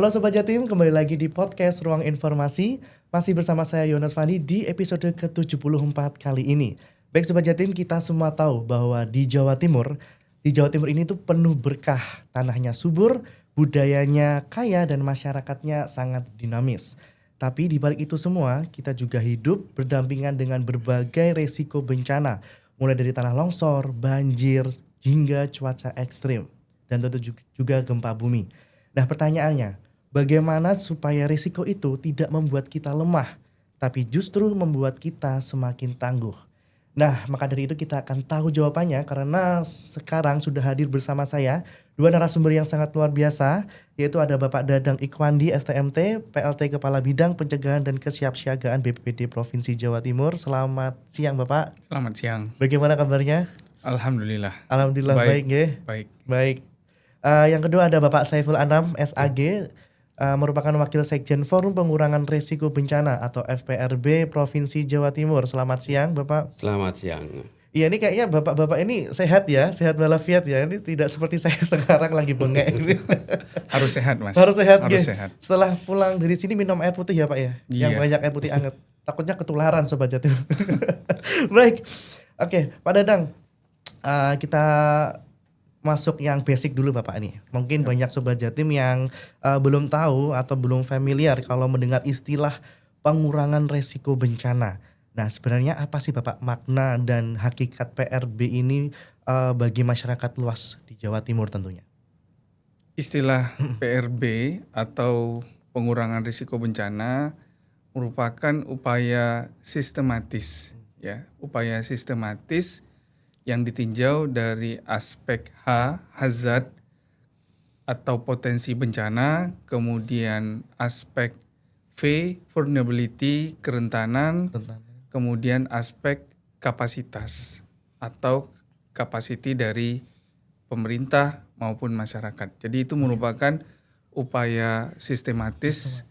Halo Sobat Jatim, kembali lagi di podcast Ruang Informasi. Masih bersama saya Yonas Fandi di episode ke-74 kali ini. Baik Sobat Jatim, kita semua tahu bahwa di Jawa Timur ini tuh penuh berkah. Tanahnya subur, budayanya kaya dan masyarakatnya sangat dinamis. Tapi di balik itu semua, kita juga hidup berdampingan dengan berbagai resiko bencana. Mulai dari tanah longsor, banjir, hingga cuaca ekstrim. Dan tentu juga gempa bumi. Nah pertanyaannya, bagaimana supaya risiko itu tidak membuat kita lemah, tapi justru membuat kita semakin tangguh? Nah maka dari itu kita akan tahu jawabannya karena sekarang sudah hadir bersama saya dua narasumber yang sangat luar biasa, yaitu ada Bapak Dadang Ikhwandi STMT, PLT Kepala Bidang Pencegahan dan Kesiapsiagaan BPBD Provinsi Jawa Timur. Selamat siang Bapak. Selamat siang. Bagaimana kabarnya? Alhamdulillah. Alhamdulillah baik ya. Baik. Yang kedua ada Bapak Saiful Anam SAG, merupakan Wakil Sekjen Forum Pengurangan Risiko Bencana atau FPRB Provinsi Jawa Timur. Selamat siang Bapak. Selamat siang. Iya ini kayaknya bapak-bapak ini sehat ya, sehat walafiat ya. Ini tidak seperti saya sekarang lagi bengek. Harus sehat Mas. Harus sehat. Setelah pulang dari sini minum air putih ya Pak ya. Iya. Yang banyak air putih anget. Takutnya ketularan Sobat Jatim. Baik. Oke, Pak Dadang. Kita masuk yang basic dulu Bapak nih. Mungkin banyak Sobat Jatim yang belum tahu atau belum familiar kalau mendengar istilah pengurangan resiko bencana. Nah sebenarnya apa sih Bapak makna dan hakikat PRB ini bagi masyarakat luas di Jawa Timur tentunya? Istilah PRB atau pengurangan risiko bencana merupakan upaya sistematis ya, upaya sistematis yang ditinjau dari aspek hazard atau potensi bencana, kemudian aspek vulnerability, kerentanan, kemudian aspek kapasitas atau capacity dari pemerintah maupun masyarakat. Jadi itu merupakan upaya sistematis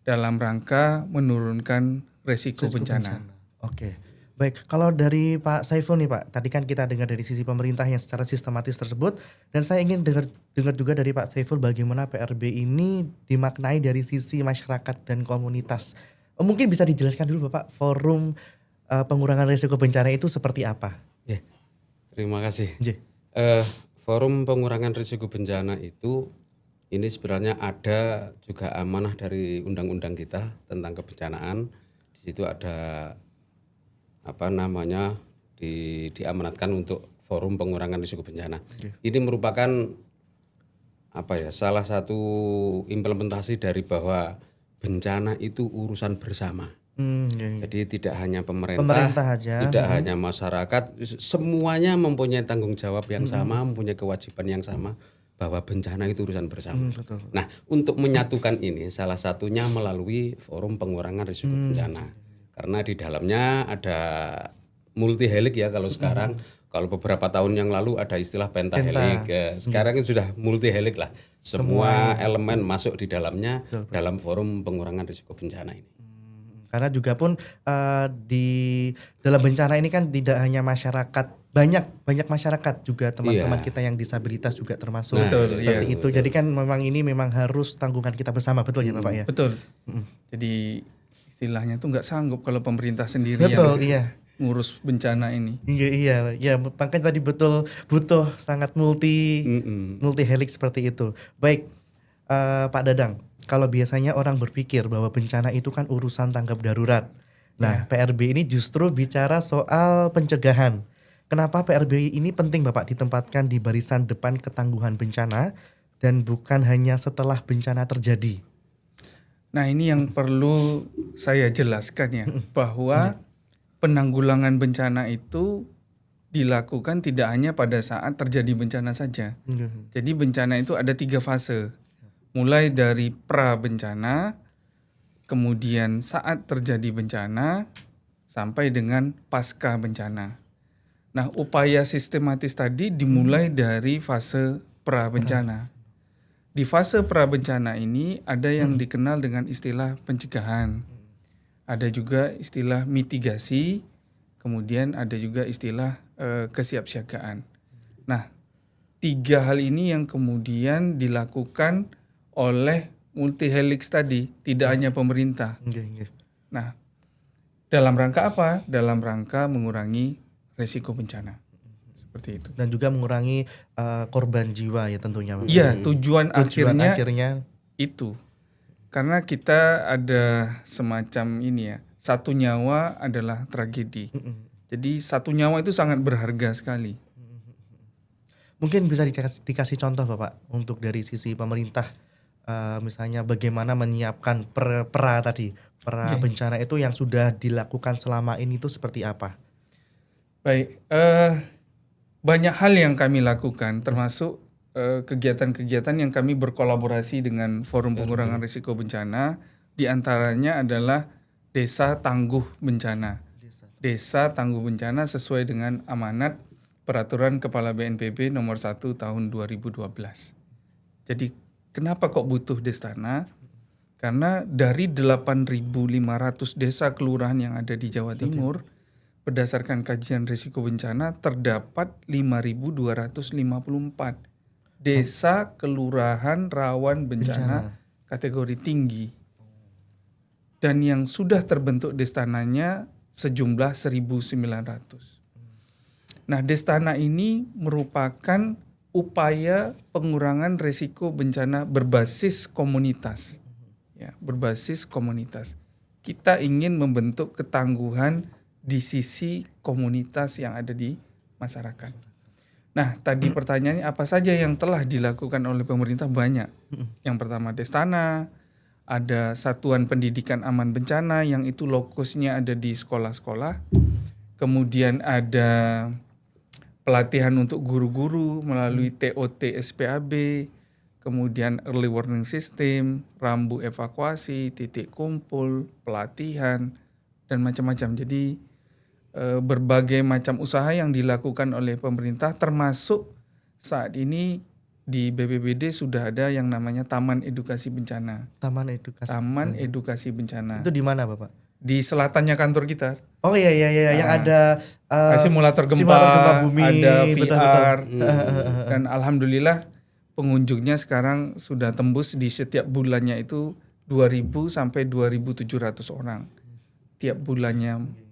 dalam rangka menurunkan resiko bencana. Oke. Baik, kalau dari Pak Saiful nih Pak, tadi kan kita dengar dari sisi pemerintah yang secara sistematis tersebut, dan saya ingin dengar juga dari Pak Saiful bagaimana PRB ini dimaknai dari sisi masyarakat dan komunitas. Mungkin bisa dijelaskan dulu Bapak, forum pengurangan risiko bencana itu seperti apa? Ya, terima kasih. Yeah. Forum pengurangan risiko bencana itu ini sebenarnya ada juga amanah dari undang-undang kita tentang kebencanaan. Di situ ada diamanatkan untuk forum pengurangan risiko bencana. Okay. Ini merupakan salah satu implementasi dari bahwa bencana itu urusan bersama. Jadi tidak hanya pemerintah aja, tidak hanya masyarakat, semuanya mempunyai tanggung jawab yang sama, mempunyai kewajiban yang sama bahwa bencana itu urusan bersama. Betul. Nah, untuk menyatukan ini salah satunya melalui forum pengurangan risiko bencana. Karena di dalamnya ada multi helik ya kalau sekarang. Kalau beberapa tahun yang lalu ada istilah pentahelik. Sekarang itu sudah multi helik lah. Semua elemen masuk di dalamnya dalam forum pengurangan risiko bencana ini. Karena juga pun di dalam bencana ini kan tidak hanya masyarakat, banyak masyarakat juga teman-teman kita yang disabilitas juga termasuk seperti itu. Jadi kan ini memang harus tanggungan kita bersama, betul ya Bapak ya? Betul. Jadi istilahnya tuh nggak sanggup kalau pemerintah sendiri ngurus bencana ini. Iya, makanya tadi butuh sangat multi helik seperti itu. Baik, Pak Dadang, kalau biasanya orang berpikir bahwa bencana itu kan urusan tanggap darurat. Nah, PRB ini justru bicara soal pencegahan. Kenapa PRB ini penting Bapak ditempatkan di barisan depan ketangguhan bencana dan bukan hanya setelah bencana terjadi? Nah ini yang perlu saya jelaskan ya, bahwa penanggulangan bencana itu dilakukan tidak hanya pada saat terjadi bencana saja. Jadi bencana itu ada 3 fase, mulai dari pra bencana, kemudian saat terjadi bencana, sampai dengan pasca bencana. Nah upaya sistematis tadi dimulai dari fase pra bencana. Di fase prabencana ini ada yang dikenal dengan istilah pencegahan, ada juga istilah mitigasi, kemudian ada juga istilah kesiapsiagaan. Nah, 3 hal ini yang kemudian dilakukan oleh multi helix tadi, tidak hanya pemerintah. Nggih. Nah, dalam rangka apa? Dalam rangka mengurangi resiko bencana. Seperti itu. Dan juga mengurangi korban jiwa ya tentunya Bapak. Iya, tujuan akhirnya itu. Karena kita ada semacam ini ya, satu nyawa adalah tragedi. Jadi satu nyawa itu sangat berharga sekali. Mungkin bisa dikasih contoh Bapak untuk dari sisi pemerintah, misalnya bagaimana menyiapkan pera bencana itu yang sudah dilakukan selama ini itu seperti apa? Baik, banyak hal yang kami lakukan termasuk kegiatan-kegiatan yang kami berkolaborasi dengan Forum Pengurangan Risiko Bencana, di antaranya adalah Desa Tangguh Bencana. Desa Tangguh Bencana sesuai dengan amanat Peraturan Kepala BNPB nomor 1 tahun 2012. Jadi kenapa kok butuh Destana? Karena dari 8.500 desa kelurahan yang ada di Jawa Timur, berdasarkan kajian risiko bencana terdapat 5.254 desa kelurahan rawan bencana kategori tinggi. Dan yang sudah terbentuk Destananya sejumlah 1.900. Nah, Destana ini merupakan upaya pengurangan risiko bencana berbasis komunitas. Ya, berbasis komunitas. Kita ingin membentuk ketangguhan di sisi komunitas yang ada di masyarakat. Nah, tadi pertanyaannya apa saja yang telah dilakukan oleh pemerintah? Banyak. Yang pertama Destana, ada Satuan Pendidikan Aman Bencana yang itu lokusnya ada di sekolah-sekolah. Kemudian ada pelatihan untuk guru-guru melalui TOT SPAB, kemudian early warning system, rambu evakuasi, titik kumpul, pelatihan, dan macam-macam. Jadi berbagai macam usaha yang dilakukan oleh pemerintah, termasuk saat ini di BPBD sudah ada yang namanya Taman Edukasi Bencana. Taman Edukasi Bencana. Itu di mana Bapak? Di selatannya kantor kita. Oh iya yang ada simulator gempa bumi, ada VR, betul. Dan alhamdulillah pengunjungnya sekarang sudah tembus di setiap bulannya itu 2.000 sampai 2.700 orang tiap bulannya.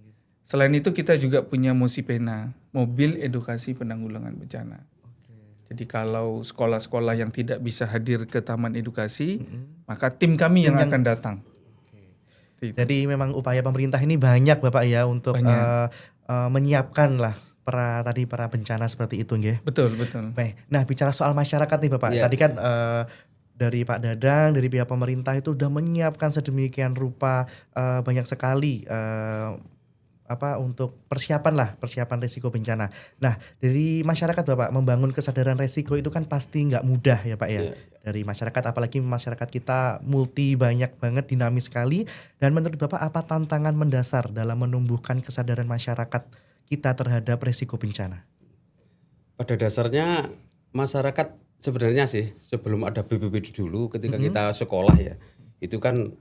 Selain itu kita juga punya Mosipena, mobil edukasi penanggulangan bencana. Jadi kalau sekolah-sekolah yang tidak bisa hadir ke taman edukasi, maka tim kami yang akan datang. Jadi memang upaya pemerintah ini banyak Bapak ya untuk menyiapkan lah para bencana seperti itu nggih. Betul. Nah, bicara soal masyarakat nih Bapak. Tadi kan dari Pak Dadang, dari pihak pemerintah itu sudah menyiapkan sedemikian rupa banyak sekali untuk persiapan risiko bencana. Nah, dari masyarakat Bapak membangun kesadaran risiko itu kan pasti nggak mudah ya Pak ya. Dari masyarakat, apalagi masyarakat kita banyak banget, dinamis sekali. Dan menurut Bapak apa tantangan mendasar dalam menumbuhkan kesadaran masyarakat kita terhadap risiko bencana? Pada dasarnya masyarakat sebenarnya sih sebelum ada BPBD dulu, ketika kita sekolah ya, itu kan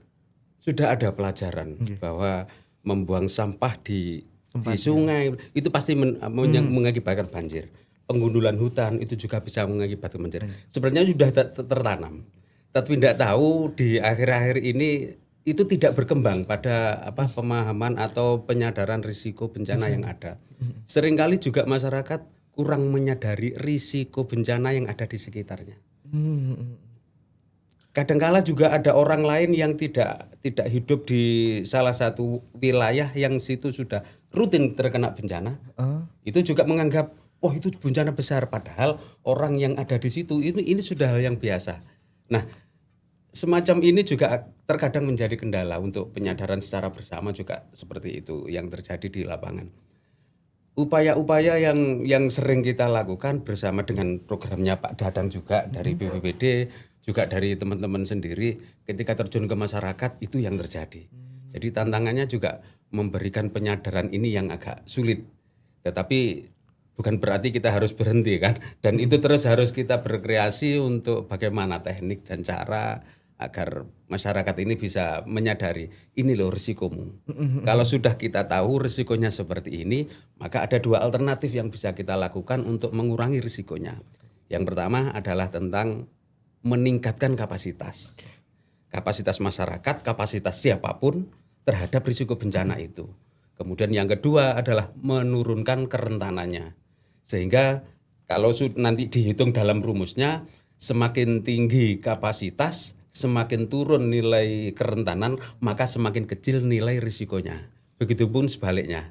sudah ada pelajaran bahwa membuang sampah di sungai itu pasti mengakibatkan banjir. Penggundulan hutan itu juga bisa mengakibatkan banjir. Sebenarnya sudah tertanam. Tapi tidak tahu di akhir-akhir ini itu tidak berkembang pada pemahaman atau penyadaran risiko bencana yang ada. Seringkali juga masyarakat kurang menyadari risiko bencana yang ada di sekitarnya. Kadangkala juga ada orang lain yang tidak hidup di salah satu wilayah yang situ sudah rutin terkena bencana. Itu juga menganggap itu bencana besar, padahal orang yang ada di situ ini sudah hal yang biasa. Nah, semacam ini juga terkadang menjadi kendala untuk penyadaran secara bersama juga seperti itu yang terjadi di lapangan. Upaya-upaya yang sering kita lakukan bersama dengan programnya Pak Dadang juga dari BPBD, juga dari teman-teman sendiri ketika terjun ke masyarakat itu yang terjadi. Jadi tantangannya juga memberikan penyadaran ini yang agak sulit. Tetapi bukan berarti kita harus berhenti kan. Dan itu terus harus kita berkreasi untuk bagaimana teknik dan cara agar masyarakat ini bisa menyadari ini loh risikomu. Kalau sudah kita tahu risikonya seperti ini, maka ada dua alternatif yang bisa kita lakukan untuk mengurangi risikonya. Yang pertama adalah tentang meningkatkan kapasitas. kapasitas masyarakat, kapasitas siapapun terhadap risiko bencana itu. Kemudian yang kedua adalah menurunkan kerentanannya. Sehingga kalau nanti dihitung dalam rumusnya, semakin tinggi kapasitas, semakin turun nilai kerentanan, maka semakin kecil nilai risikonya. Begitupun sebaliknya.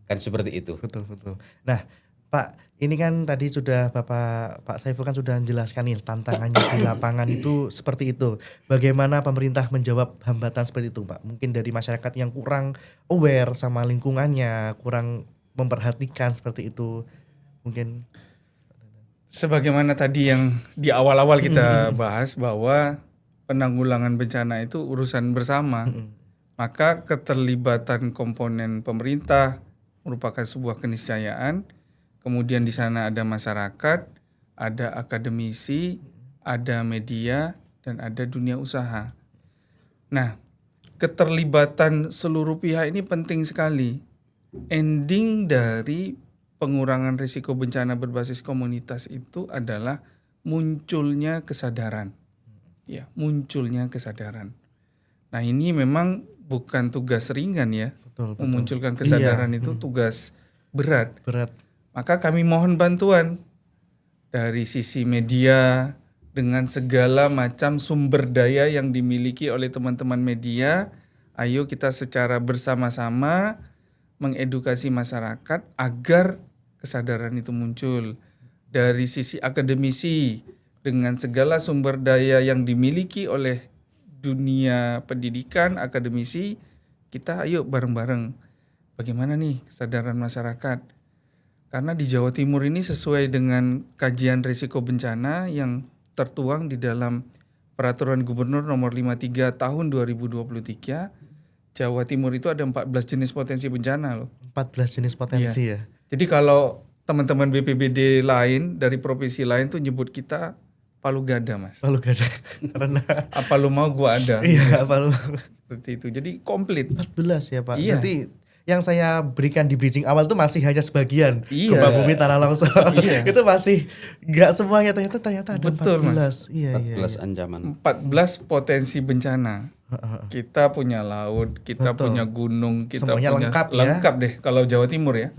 Kan seperti itu. Betul. Nah, Pak, ini kan tadi sudah Pak Saiful kan sudah menjelaskan nih tantangannya di lapangan itu seperti itu. Bagaimana pemerintah menjawab hambatan seperti itu, Pak? Mungkin dari masyarakat yang kurang aware sama lingkungannya, kurang memperhatikan seperti itu. Mungkin Sebagaimana tadi yang di awal-awal kita bahas bahwa penanggulangan bencana itu urusan bersama. Maka keterlibatan komponen pemerintah merupakan sebuah keniscayaan. Kemudian di sana ada masyarakat, ada akademisi, ada media, dan ada dunia usaha. Nah, keterlibatan seluruh pihak ini penting sekali. Ending dari pengurangan risiko bencana berbasis komunitas itu adalah munculnya kesadaran. Ya, munculnya kesadaran. Nah, ini memang bukan tugas ringan ya. betul. Memunculkan kesadaran Iya. itu tugas berat. Berat. Maka kami mohon bantuan dari sisi media dengan segala macam sumber daya yang dimiliki oleh teman-teman media. Ayo kita secara bersama-sama mengedukasi masyarakat agar kesadaran itu muncul. Dari sisi akademisi dengan segala sumber daya yang dimiliki oleh dunia pendidikan, akademisi, kita ayo bareng-bareng. Bagaimana nih kesadaran masyarakat? Karena di Jawa Timur ini sesuai dengan kajian risiko bencana yang tertuang di dalam Peraturan Gubernur Nomor 53 Tahun 2023, Jawa Timur itu ada 14 jenis potensi bencana loh. 14 jenis potensi ya. Jadi kalau teman-teman BPBD lain dari provinsi lain tuh nyebut kita Palu Gada, Mas. Palu Gada. Karena Apa lu mau gua ada. iya Palu Seperti itu. Jadi komplit. 14 ya Pak. Iya. Nanti yang saya berikan di bridging awal itu masih hanya sebagian. Iya. Gempa bumi, tanah longsor. Iya. Itu masih nggak semuanya, ternyata ada Betul, 14. Mas. Iya. 14 ancaman. 14 potensi bencana. Kita punya laut, kita Betul. punya gunung, kita Semuanya punya lengkap ya. lengkap deh kalau Jawa Timur ya.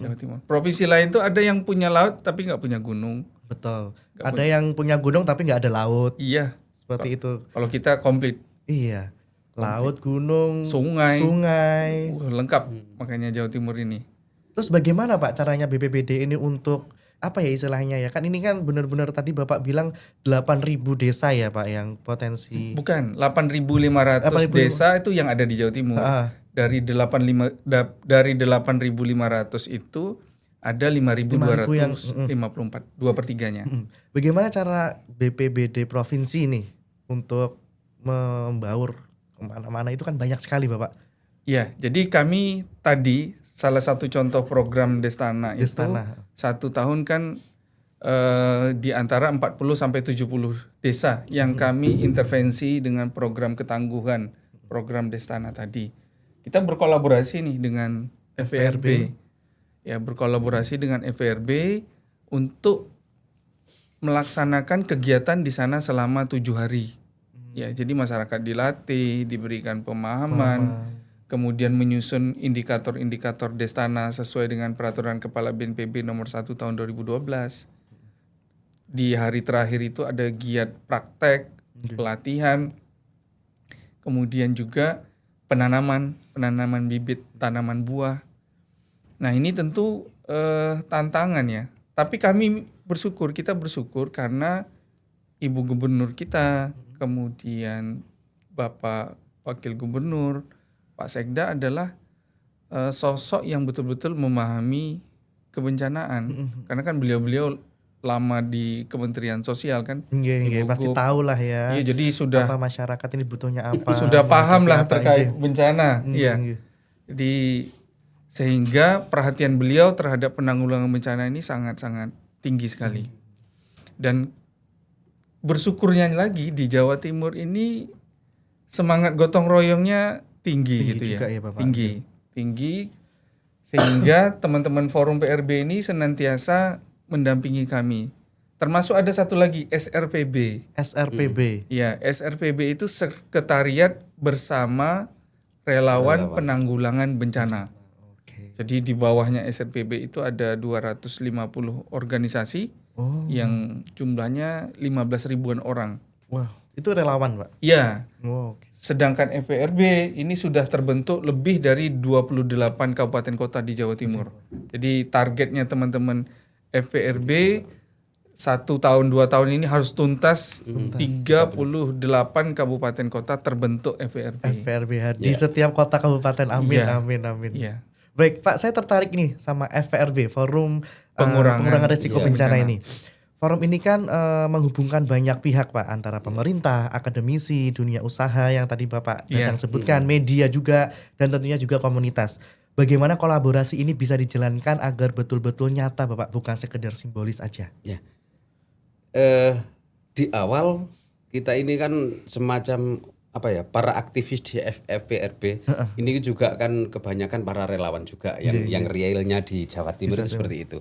Jawa Timur. Provinsi lain tuh ada yang punya laut tapi nggak punya gunung. Betul. Ada yang punya gunung tapi nggak ada laut. Iya. Seperti itu. Kalau kita komplit. Iya. Laut, gunung, Sungai. Lengkap makanya Jawa Timur ini. Terus bagaimana Pak caranya BPBD ini untuk apa ya istilahnya ya? Kan ini kan benar-benar tadi Bapak bilang 8.000 desa ya Pak yang potensi. Bukan, 8.500 desa itu yang ada di Jawa Timur. Dari 8.500 itu ada 5.254, 2/3-nya. Bagaimana cara BPBD provinsi nih untuk membaur kemana-mana itu kan banyak sekali Bapak. Ya, jadi kami tadi salah satu contoh program Destana itu 1 tahun kan di antara 40 sampai 70 desa yang kami intervensi dengan program ketangguhan, program Destana tadi. Kita berkolaborasi nih dengan FERB. Ya, berkolaborasi dengan FERB untuk melaksanakan kegiatan di sana selama 7 hari. Ya, jadi masyarakat dilatih, diberikan pemahaman, kemudian menyusun indikator-indikator Destana sesuai dengan peraturan Kepala BNPB nomor 1 tahun 2012. Di hari terakhir itu ada giat praktek, pelatihan, kemudian juga penanaman bibit tanaman buah. Nah, ini tentu tantangan ya. Tapi kita bersyukur karena Ibu Gubernur kita, kemudian Bapak Wakil Gubernur, Pak Sekda adalah sosok yang betul-betul memahami kebencanaan. Karena kan beliau-beliau lama di Kementerian Sosial kan. Iya, pasti tahu lah ya. Iya, jadi sudah apa masyarakat ini butuhnya apa. Sudah paham lah terkait bencana. Iya. Jadi sehingga perhatian beliau terhadap penanggulangan bencana ini sangat-sangat tinggi sekali. Dan bersyukurnya lagi di Jawa Timur ini semangat gotong royongnya tinggi gitu juga ya. Bapak. Tinggi sehingga teman-teman forum PRB ini senantiasa mendampingi kami Termasuk ada satu lagi SRPB. SRPB. Ya, SRPB itu Sekretariat Bersama Relawan Penanggulangan Bencana. Oke. Jadi di bawahnya SRPB itu ada 250 organisasi Oh. yang jumlahnya 15 ribuan orang. Wah, itu relawan, Pak. Ya, Oh, oke. sedangkan FPRB ini sudah terbentuk lebih dari 28 kabupaten kota di Jawa Timur. Jadi targetnya teman-teman FPRB 1 tahun 2 tahun ini harus tuntas 38 kabupaten kota terbentuk FPRB. FPRB di setiap kota kabupaten. Amin, Iya. amin, amin. Iya. Baik, Pak, saya tertarik nih sama FPRB, Forum Pengurangan Pengurangan Risiko Iya. Bencana Bencana. ini. Forum ini kan menghubungkan banyak pihak, Pak, antara pemerintah, akademisi, dunia usaha yang tadi Bapak Iya. Dadang sebutkan, media juga, dan tentunya juga komunitas. Bagaimana kolaborasi ini bisa dijalankan agar betul-betul nyata, Bapak, bukan sekedar simbolis aja? Ya. Di awal kita ini kan semacam apa ya, para aktivis di FPRB ini juga kan kebanyakan para relawan juga yang realnya di Jawa Timur itu seperti itu.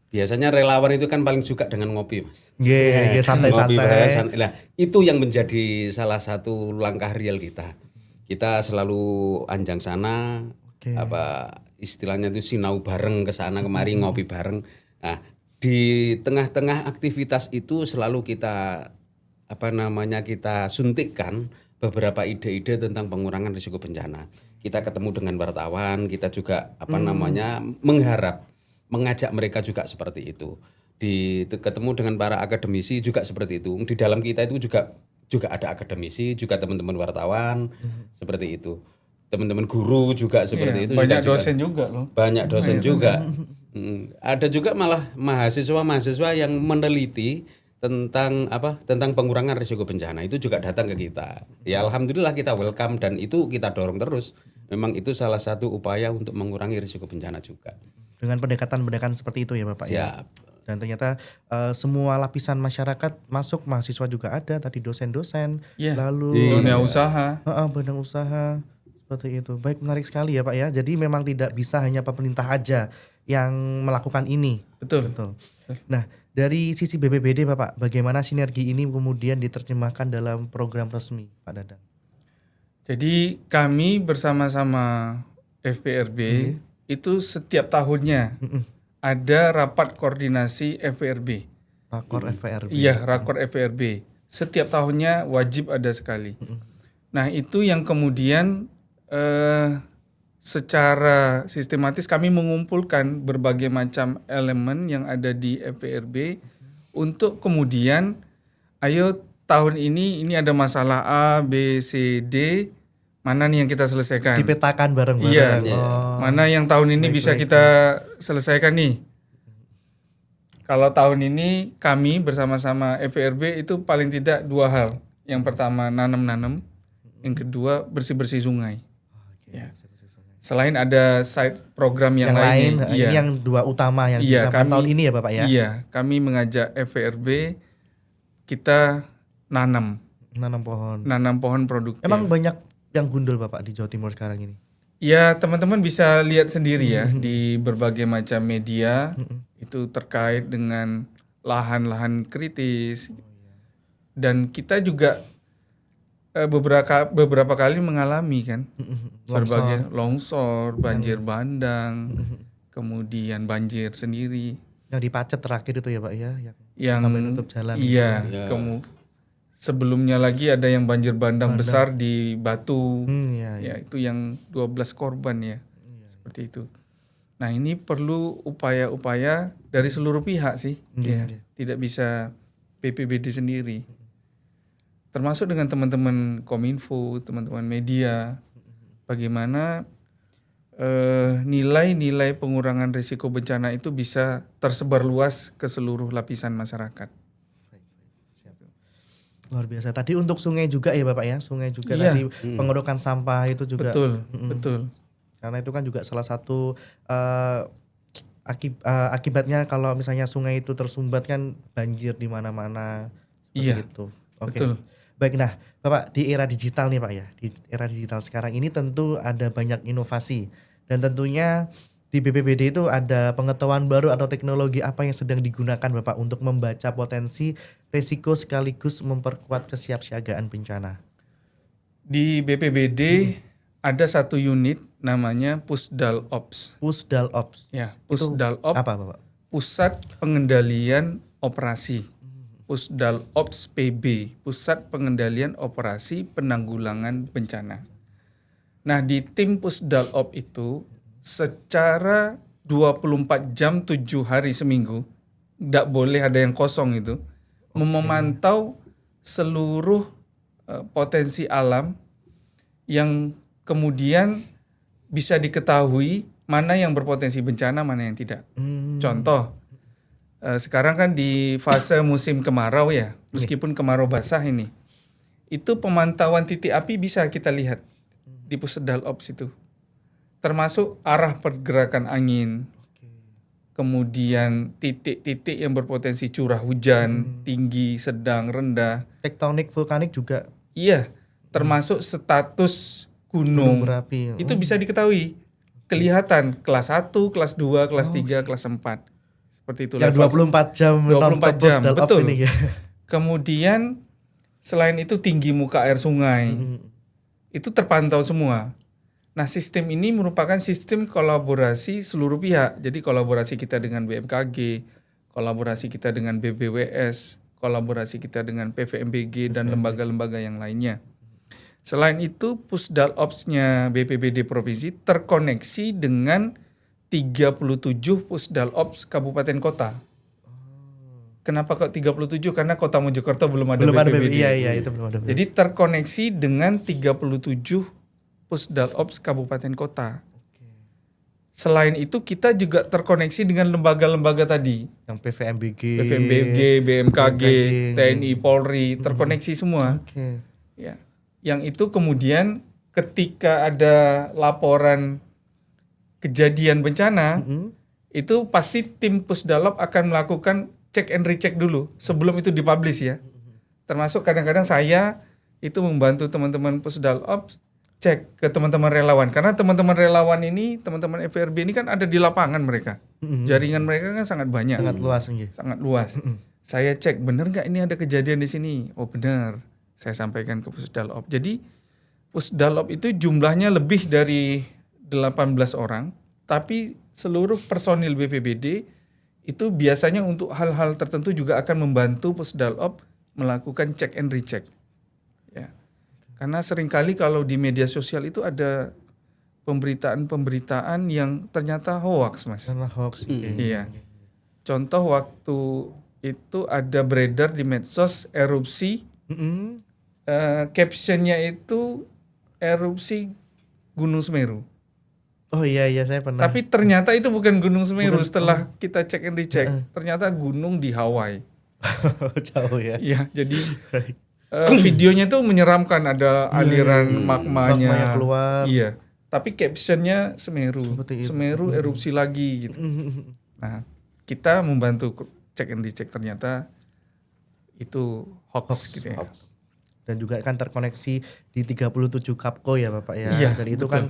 Biasanya relawan itu kan paling suka dengan ngopi, Mas. Iya, Ngopi santai-santai. santai. Nah, itu yang menjadi salah satu langkah real kita. Kita selalu anjang sana, apa istilahnya itu sinau bareng ke sana kemari ngopi bareng. Nah, di tengah-tengah aktivitas itu selalu kita kita suntikkan beberapa ide-ide tentang pengurangan risiko bencana. Kita ketemu dengan wartawan, kita juga mengajak mereka juga seperti itu. Ketemu dengan para akademisi juga seperti itu. Di dalam kita itu juga ada akademisi, juga teman-teman wartawan seperti itu. Teman-teman guru juga seperti itu. Banyak dosen juga loh. Banyak dosen juga. Ada juga malah mahasiswa yang meneliti tentang pengurangan risiko bencana, itu juga datang ke kita. Ya alhamdulillah kita welcome dan itu kita dorong terus. Memang itu salah satu upaya untuk mengurangi risiko bencana juga. Dengan pendekatan-pendekatan seperti itu ya, Bapak. Siap. Ya? Dan ternyata semua lapisan masyarakat masuk, mahasiswa juga ada, tadi dosen-dosen, lalu dunia usaha. Badan usaha seperti itu. Baik, menarik sekali ya, Pak ya. Jadi memang tidak bisa hanya pemerintah aja yang melakukan ini. Betul. Nah, dari sisi BPBD, Bapak, bagaimana sinergi ini kemudian diterjemahkan dalam program resmi, Pak Dadang? Jadi kami bersama-sama FPRB itu setiap tahunnya ada rapat koordinasi FPRB. Rakor FPRB. Iya, rakor FPRB. Setiap tahunnya wajib ada sekali. Nah, itu yang kemudian secara sistematis kami mengumpulkan berbagai macam elemen yang ada di FPRB untuk kemudian ayo tahun ini ada masalah A, B, C, D, mana nih yang kita selesaikan? Dipetakan bareng-bareng. Iya. Mana yang tahun ini bisa kita selesaikan nih? Kalau tahun ini kami bersama-sama FPRB itu paling tidak 2 hal. Yang pertama nanam-nanam, yang kedua bersih-bersih sungai. Ya. Selain ada side program yang lain, ini yang 2 utama yang dilakukan tahun ini ya, Bapak ya. Iya, kami mengajak FPRB kita nanam pohon produktif. Emang banyak yang gundul, Bapak, di Jawa Timur sekarang ini? Ya, teman-teman bisa lihat sendiri ya di berbagai macam media itu terkait dengan lahan-lahan kritis. Dan kita juga beberapa kali mengalami kan berbagai longsor, banjir bandang, kemudian banjir sendiri. Yang di Pacet terakhir itu ya, Pak ya, yang sampai tutup jalan. Iya, sebelumnya lagi ada yang banjir bandang besar di Batu. Ya, itu yang 12 korban ya. Seperti itu. Nah, ini perlu upaya-upaya dari seluruh pihak sih. Tidak bisa BPBD sendiri. Termasuk dengan teman-teman Kominfo, teman-teman media. Bagaimana nilai-nilai pengurangan risiko bencana itu bisa tersebar luas ke seluruh lapisan masyarakat. Luar biasa. Tadi untuk sungai juga ya, Bapak ya, sungai juga tadi pengerukan sampah itu juga. Betul. Karena itu kan juga salah satu akibatnya kalau misalnya sungai itu tersumbat kan banjir di mana-mana. Gitu. Oke. Baik, nah Bapak, di era digital nih Pak ya, di era digital sekarang ini tentu ada banyak inovasi dan tentunya di BPBD itu ada pengetahuan baru atau teknologi apa yang sedang digunakan Bapak untuk membaca potensi risiko sekaligus memperkuat kesiapsiagaan bencana? Di BPBD ada satu unit namanya Pusdal Ops. Pusdal Ops. Ya, Itu Pusdal Ops, apa Bapak? Pusat Pengendalian Operasi. Pusdal Ops PB, Pusat Pengendalian Operasi Penanggulangan Bencana. Nah, di tim Pusdal Ops itu secara 24 jam 7 hari seminggu, tidak boleh ada yang kosong itu, memantau seluruh potensi alam yang kemudian bisa diketahui mana yang berpotensi bencana, mana yang tidak. Contoh, sekarang kan di fase musim kemarau ya, meskipun kemarau basah ini, itu pemantauan titik api bisa kita lihat di Pusdal Ops itu, termasuk arah pergerakan angin, kemudian titik-titik yang berpotensi curah hujan, tinggi, sedang, rendah. Tektonik vulkanik juga Iya, termasuk status gunung berapi. itu bisa diketahui, kelihatan kelas 1, kelas 2, kelas 3, kelas 4. Seperti itu. Yang 24 jam 24 jam, Pusdal Ops betul. ini ya. Kemudian selain itu tinggi muka air sungai, itu terpantau semua. Nah, sistem ini merupakan sistem kolaborasi seluruh pihak. Jadi kolaborasi kita dengan BMKG, kolaborasi kita dengan BBWS, kolaborasi kita dengan PVMBG dan lembaga-lembaga yang lainnya. Selain itu, Pusdal Ops-nya BPBD Provinsi terkoneksi dengan 37 Pusdal Ops kabupaten kota. Kenapa kok 37? Karena Kota Mojokerto belum ada BPBD. Iya, itu belum ada. Jadi terkoneksi dengan 37 Pusdal Ops kabupaten kota. Selain itu kita juga terkoneksi dengan lembaga-lembaga tadi. Yang PVMBG, BMKG, TNI, Polri, terkoneksi semua. Oke. Ya. Yang itu kemudian ketika ada laporan kejadian bencana, itu pasti tim Pusdalop akan melakukan cek and recheck dulu sebelum itu dipublish ya. Termasuk kadang-kadang saya itu membantu teman-teman Pusdalop cek ke teman-teman relawan, karena teman-teman relawan ini, teman-teman FRB ini kan ada di lapangan mereka. Jaringan mereka kan sangat banyak. Sangat luas nggih. Sangat luas. Saya cek benar nggak ini ada kejadian di sini? Oh benar. Saya sampaikan ke Pusdalop. Jadi Pusdalop itu jumlahnya lebih dari 18 orang, tapi seluruh personil BPBD itu biasanya untuk hal-hal tertentu juga akan membantu Pusdalop melakukan check and recheck. Ya. Karena seringkali kalau di media sosial itu ada pemberitaan-pemberitaan yang ternyata hoax, Mas. Karena hoax. Iya. Contoh waktu itu ada beredar di medsos erupsi, captionnya itu erupsi Gunung Semeru. Oh iya saya pernah. Tapi ternyata itu bukan Gunung Semeru. Setelah kita cek and recheck, ternyata gunung di Hawaii. Jauh ya. Iya, jadi videonya tuh menyeramkan, ada aliran magmanya. Magmanya keluar. Iya. Tapi captionnya Semeru. Seperti itu. Semeru erupsi lagi gitu. Nah, kita membantu cek and recheck, ternyata itu hoax gitu ya. Dan juga kan terkoneksi di 37 Kapko ya Bapak ya. Iya, dan itu betul. kan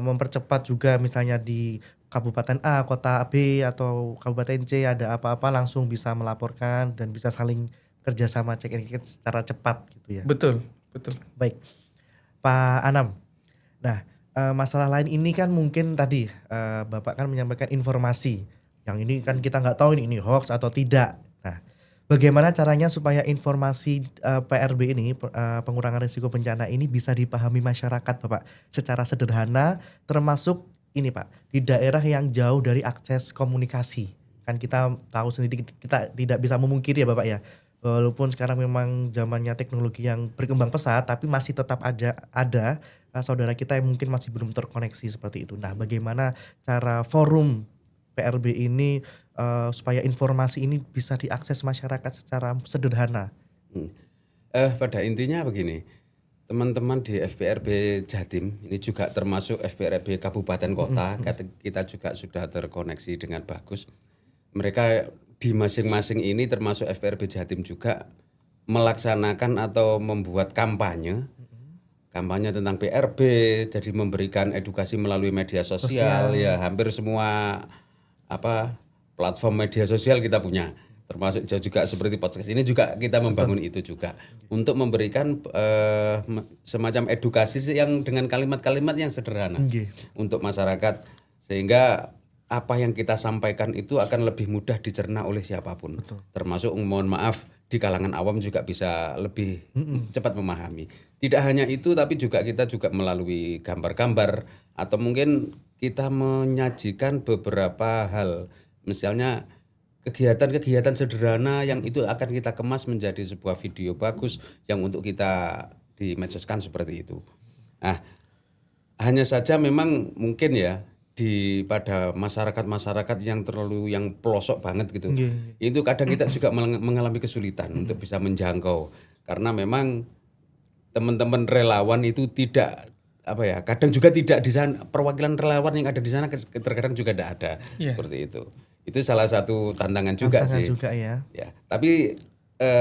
mempercepat juga, misalnya di Kabupaten A, Kota B atau Kabupaten C ada apa-apa langsung bisa melaporkan dan bisa saling kerjasama cek and recheck secara cepat gitu ya. Betul. Baik, Pak Anam. Nah, masalah lain ini kan mungkin tadi Bapak kan menyampaikan informasi. Yang ini kan kita nggak tahu ini hoax atau tidak. Nah, bagaimana caranya supaya informasi PRB ini, pengurangan risiko bencana ini bisa dipahami masyarakat Bapak secara sederhana, termasuk ini Pak, di daerah yang jauh dari akses komunikasi. Kan kita tahu sendiri, kita tidak bisa memungkiri ya Bapak ya. Walaupun sekarang memang zamannya teknologi yang berkembang pesat, tapi masih tetap ada saudara kita yang mungkin masih belum terkoneksi seperti itu. Nah, bagaimana cara forum PRB ini supaya informasi ini bisa diakses masyarakat secara sederhana? Pada intinya begini, teman-teman di FPRB Jatim ini juga termasuk FPRB Kabupaten Kota, kita juga sudah terkoneksi dengan bagus. Mereka di masing-masing ini termasuk FPRB Jatim juga melaksanakan atau membuat kampanye kampanye tentang PRB, jadi memberikan edukasi melalui media sosial. Ya hampir semua platform media sosial kita punya, termasuk juga seperti podcast ini juga kita membangun itu juga untuk memberikan semacam edukasi yang dengan kalimat-kalimat yang sederhana untuk masyarakat, sehingga apa yang kita sampaikan itu akan lebih mudah dicerna oleh siapapun. Termasuk mohon maaf di kalangan awam juga bisa lebih cepat memahami. Tidak hanya itu, tapi kita juga melalui gambar-gambar atau mungkin kita menyajikan beberapa hal, misalnya kegiatan-kegiatan sederhana yang itu akan kita kemas menjadi sebuah video bagus yang untuk kita dimedsoskan seperti itu. Nah, hanya saja memang mungkin ya pada masyarakat yang pelosok banget gitu. Itu kadang kita juga mengalami kesulitan untuk bisa menjangkau, karena memang teman-teman relawan itu tidak kadang juga tidak di sana, perwakilan relawan yang ada di sana terkadang juga tidak ada. Seperti itu. Itu salah satu tantangan juga sih. Ya. Tapi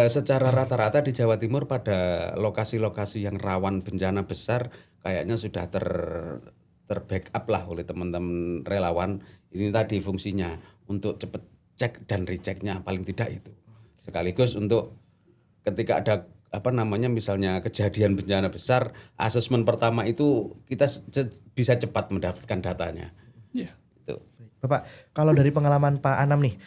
secara rata-rata di Jawa Timur pada lokasi-lokasi yang rawan bencana besar kayaknya sudah terbackup lah oleh teman-teman relawan. Ini tadi fungsinya untuk cepat cek dan rechecknya paling tidak itu. Sekaligus untuk ketika ada misalnya kejadian bencana besar, asesmen pertama itu kita bisa cepat mendapatkan datanya. Itu. Bapak, kalau dari pengalaman Pak Anam nih,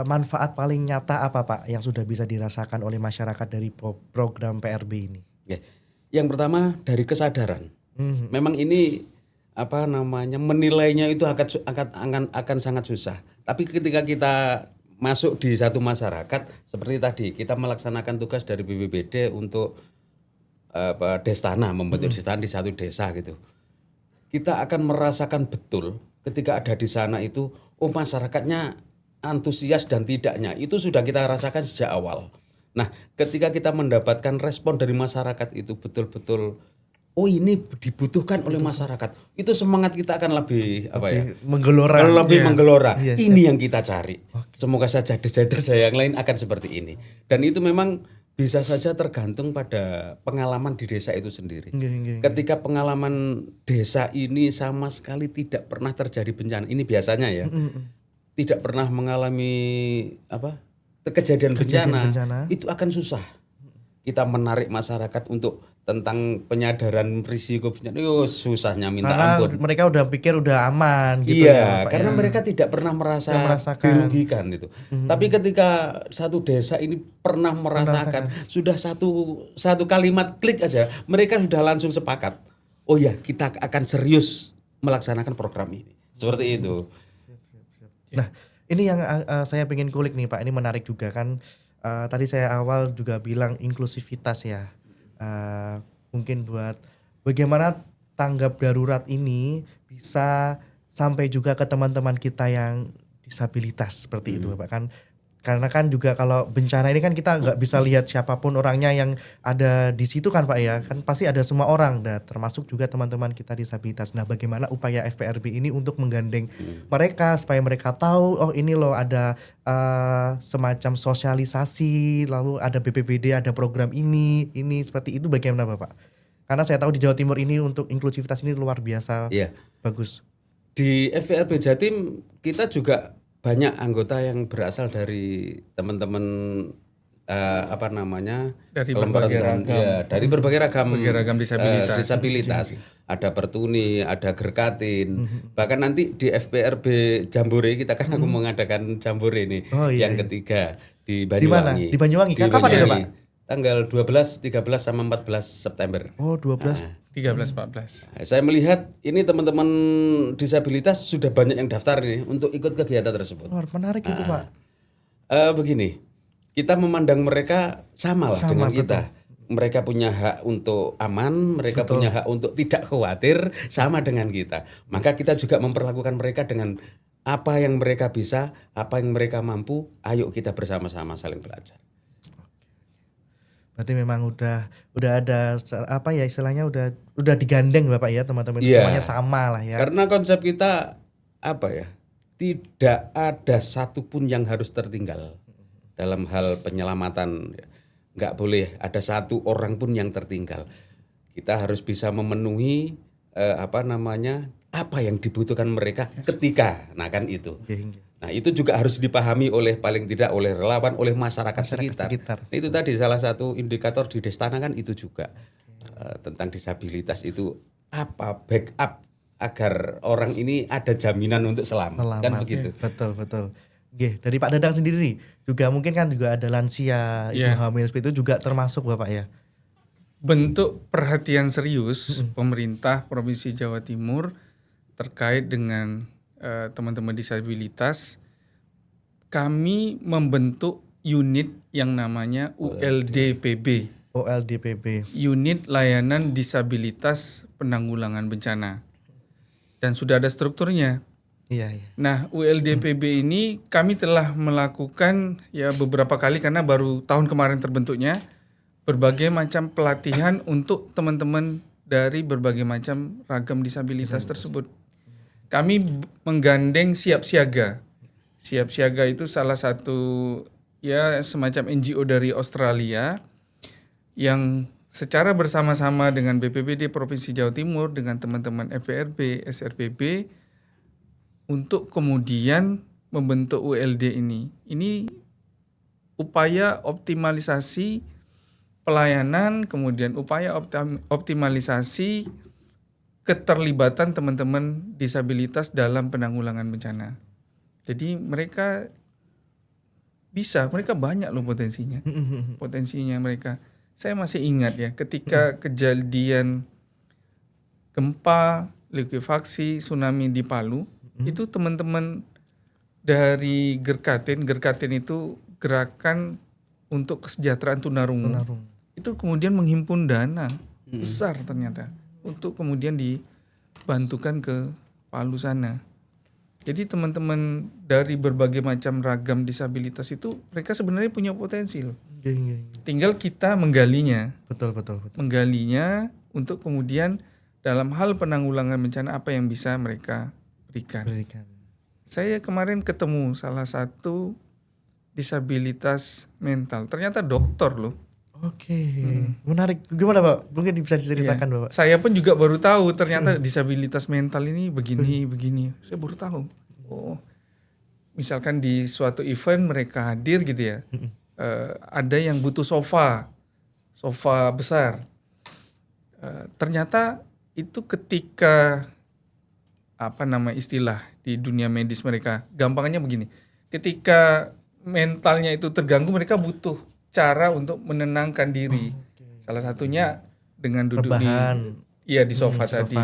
manfaat paling nyata apa Pak yang sudah bisa dirasakan oleh masyarakat dari program PRB ini? Yang pertama dari kesadaran. Memang ini menilainya itu akan sangat susah. Tapi ketika kita masuk di satu masyarakat, seperti tadi kita melaksanakan tugas dari BPBD untuk Destana, membentuk Destana di satu desa gitu. Kita akan merasakan betul ketika ada di sana itu, masyarakatnya antusias dan tidaknya itu sudah kita rasakan sejak awal. Nah, ketika kita mendapatkan respon dari masyarakat itu betul-betul ini dibutuhkan oleh masyarakat, itu semangat kita akan lebih menggelora. Menggelora. Ini yang kita cari. Semoga saja desa-desa yang lain akan seperti ini. Dan itu memang bisa saja tergantung pada pengalaman di desa itu sendiri. Ketika pengalaman desa ini sama sekali tidak pernah terjadi bencana, ini biasanya ya, tidak pernah mengalami kejadian bencana, itu akan susah. Kita menarik masyarakat untuk tentang penyadaran risiko bencana, susahnya minta ampun. Mereka udah pikir udah aman gitu. Iya, karena mereka tidak pernah merasakan dirugikan itu. Tapi ketika satu desa ini pernah merasakan, sudah satu kalimat klik aja, mereka sudah langsung sepakat. Oh ya, kita akan serius melaksanakan program ini. Seperti itu. Nah, ini yang saya pengen kulik nih Pak, ini menarik juga kan. Tadi saya awal juga bilang inklusivitas ya. Mungkin buat bagaimana tanggap darurat ini bisa sampai juga ke teman-teman kita yang disabilitas seperti itu Bapak kan. Karena kan juga kalau bencana ini kan kita nggak bisa lihat siapapun orangnya yang ada di situ kan Pak ya. Kan pasti ada semua orang, termasuk juga teman-teman kita disabilitas. Nah, bagaimana upaya FPRB ini untuk menggandeng mereka supaya mereka tahu ini loh ada semacam sosialisasi, lalu ada BPBD, ada program ini seperti itu, bagaimana Bapak? Karena saya tahu di Jawa Timur ini untuk inklusivitas ini luar biasa bagus. Di FPRB Jatim kita juga banyak anggota yang berasal dari teman-teman dari berbagai ragam, dari berbagai ragam disabilitas. Ada Pertuni, ada Gerkatin. Bahkan nanti di FPRB Jambore kita kan aku mengadakan Jambore ini yang ketiga di Banyuwangi. Di Banyuwangi. Kapan itu Pak? Tanggal 12, 13 sama 14 September. 13, 14. Saya melihat ini teman-teman disabilitas sudah banyak yang daftar ini untuk ikut kegiatan tersebut. Menarik itu Pak. Begini, kita memandang mereka sama dengan kita. Mereka punya hak untuk aman, mereka punya hak untuk tidak khawatir, sama dengan kita. Maka kita juga memperlakukan mereka dengan apa yang mereka bisa, apa yang mereka mampu. Ayo kita bersama-sama saling belajar. Berarti memang udah ada istilahnya udah digandeng Bapak ya, teman-teman semuanya sama lah ya. Karena konsep kita tidak ada satupun yang harus tertinggal dalam hal penyelamatan. Nggak boleh ada satu orang pun yang tertinggal. kita harus bisa memenuhi apa yang dibutuhkan mereka ketika, nah kan itu. Nah itu juga harus dipahami oleh paling tidak oleh relawan, oleh masyarakat sekitar. Nah, itu tadi salah satu indikator di Destana kan itu juga tentang disabilitas itu apa backup agar orang ini ada jaminan untuk selamat. Kan begitu. Betul. Oke, dari Pak Dadang sendiri juga mungkin kan juga ada lansia, ibu hamil seperti itu juga termasuk Bapak ya. Bentuk perhatian serius pemerintah Provinsi Jawa Timur terkait dengan teman-teman disabilitas, kami membentuk unit yang namanya ULDPB. Unit Layanan Disabilitas Penanggulangan Bencana. Dan sudah ada strukturnya. Iya. Nah, ULDPB ini kami telah melakukan ya beberapa kali karena baru tahun kemarin terbentuknya berbagai macam pelatihan untuk teman-teman dari berbagai macam ragam disabilitas tersebut. Kami menggandeng Siap Siaga. Siap Siaga itu salah satu ya semacam NGO dari Australia yang secara bersama-sama dengan BPBD Provinsi Jawa Timur dengan teman-teman FPRB, SRPB untuk kemudian membentuk ULD ini. Ini upaya optimalisasi pelayanan, kemudian upaya optimalisasi keterlibatan teman-teman disabilitas dalam penanggulangan bencana. Jadi mereka banyak loh potensinya mereka. Saya masih ingat ya ketika kejadian gempa, likuifaksi, tsunami di Palu, itu teman-teman dari Gerkatin itu gerakan untuk kesejahteraan tunarungu. Itu kemudian menghimpun dana besar ternyata untuk kemudian dibantukan ke Palu sana. Jadi teman-teman dari berbagai macam ragam disabilitas itu mereka sebenarnya punya potensi loh. Tinggal kita menggalinya. Betul. Menggalinya untuk kemudian dalam hal penanggulangan bencana apa yang bisa mereka berikan. Saya kemarin ketemu salah satu disabilitas mental. Ternyata dokter loh. Oke, menarik. Gimana Pak? Mungkin bisa diceritakan Bapak. Saya pun juga baru tahu ternyata disabilitas mental ini begini. Saya baru tahu. Oh, misalkan di suatu event mereka hadir gitu ya. Ada yang butuh sofa besar. Ternyata itu ketika istilah di dunia medis mereka, gampangnya begini. Ketika mentalnya itu terganggu, mereka butuh cara untuk menenangkan diri. Salah satunya dengan duduk di sofa tadi.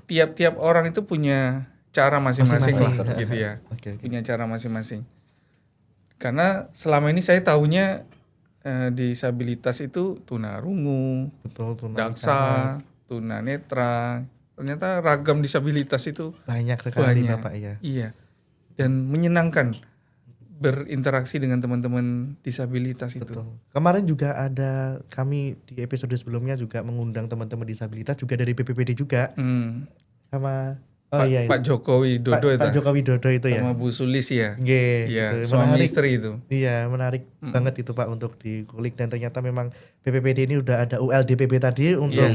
Tiap-tiap orang itu punya cara masing-masing lah gitu ya. Punya cara masing-masing. Karena selama ini saya tahunya disabilitas itu tunarungu, daksa, tunanetra. Ternyata ragam disabilitas itu banyak sekali Bapak ya. Iya. Dan menyenangkan berinteraksi dengan teman-teman disabilitas itu. Betul. Kemarin juga ada kami di episode sebelumnya juga mengundang teman-teman disabilitas juga dari BPBD juga. Sama Pak Joko Widodo Pak Joko Widodo itu ya. Sama Bu Sulis ya. Iya, gitu. Suami istri itu. Iya, menarik banget itu Pak untuk dikulik dan ternyata memang BPBD ini udah ada ULDPB tadi untuk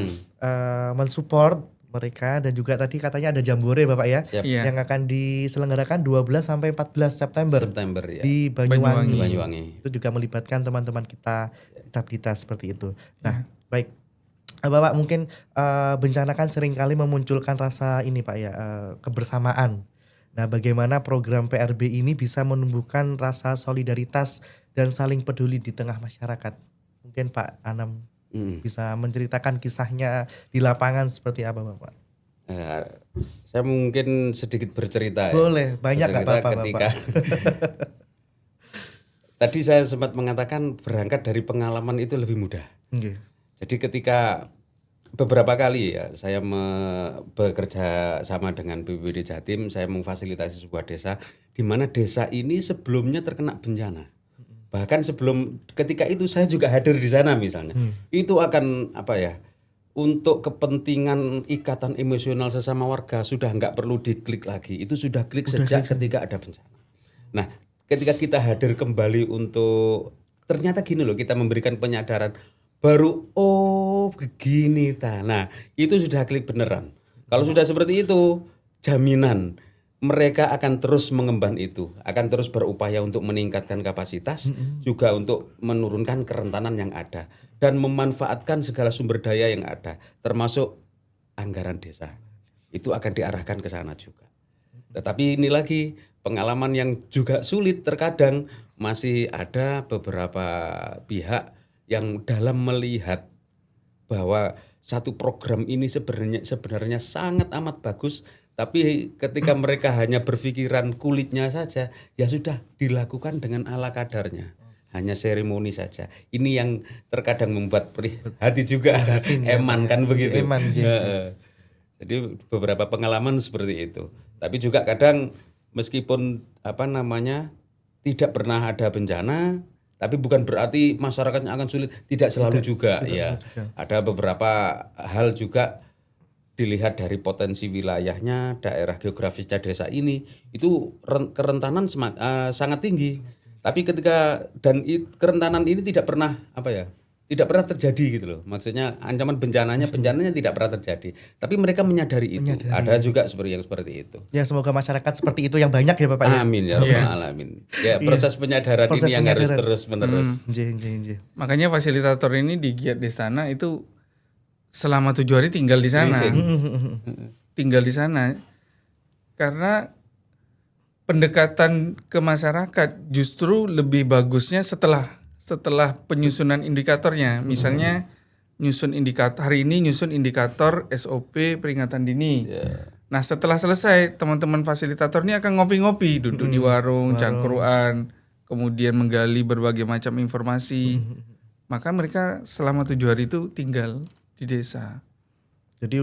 mensupport mereka dan juga tadi katanya ada jambore Bapak ya yang akan diselenggarakan 12 sampai 14 September ya. di Banyuwangi. Itu juga melibatkan teman-teman kita disabilitas seperti itu. Nah, baik. Bapak mungkin bencana kan seringkali memunculkan rasa ini Pak ya, kebersamaan. Nah, bagaimana program PRB ini bisa menumbuhkan rasa solidaritas dan saling peduli di tengah masyarakat? Mungkin Pak Anam bisa menceritakan kisahnya di lapangan seperti apa Bapak? Saya mungkin sedikit bercerita. Boleh, banyak Kak Bapak. Tadi saya sempat mengatakan berangkat dari pengalaman itu lebih mudah. Jadi ketika beberapa kali ya saya bekerja sama dengan BPBD Jatim, saya memfasilitasi sebuah desa di mana desa ini sebelumnya terkena bencana. Bahkan sebelum ketika itu saya juga hadir di sana misalnya. Itu akan untuk kepentingan ikatan emosional sesama warga sudah nggak perlu diklik lagi. Itu sudah klik sejak ketika ada bencana. Nah, ketika kita hadir kembali untuk ternyata gini loh, kita memberikan penyadaran baru begini ta. Nah, itu sudah klik beneran. Kalau sudah seperti itu, jaminan mereka akan terus mengemban itu, akan terus berupaya untuk meningkatkan kapasitas, juga untuk menurunkan kerentanan yang ada dan memanfaatkan segala sumber daya yang ada, termasuk anggaran desa. Itu akan diarahkan ke sana juga. Tetapi ini lagi pengalaman yang juga sulit, terkadang masih ada beberapa pihak yang dalam melihat bahwa satu program ini sebenarnya sangat amat bagus, tapi ketika mereka hanya berpikiran kulitnya saja, ya sudah dilakukan dengan ala kadarnya, hanya seremoni saja. Ini yang terkadang membuat hati juga eman kan begitu. Jadi beberapa pengalaman seperti itu. Tapi juga kadang meskipun tidak pernah ada bencana, tapi bukan berarti masyarakatnya akan sulit, tidak selalu juga ya. Ada beberapa hal juga dilihat dari potensi wilayahnya, daerah geografisnya desa ini itu kerentanan sangat tinggi. Tapi kerentanan ini tidak pernah tidak pernah terjadi gitu loh. Maksudnya ancaman bencananya tidak pernah terjadi. Tapi mereka menyadari itu. Ada juga seperti itu. Ya, semoga masyarakat seperti itu yang banyak ya Bapak ya. Amin ya rabbal alamin. Ya, proses penyadaran ini yang harus terus-menerus. Makanya fasilitator ini di Giat Destana itu selama 7 hari tinggal di sana. Tinggal di sana. Karena pendekatan ke masyarakat justru lebih bagusnya setelah penyusunan indikatornya. Misalnya nyusun indikator hari ini, nyusun indikator SOP peringatan dini. Nah, setelah selesai teman-teman fasilitator ini akan ngopi-ngopi, duduk di warung, cangkruan, kemudian menggali berbagai macam informasi. Maka mereka selama 7 hari itu tinggal di desa. Jadi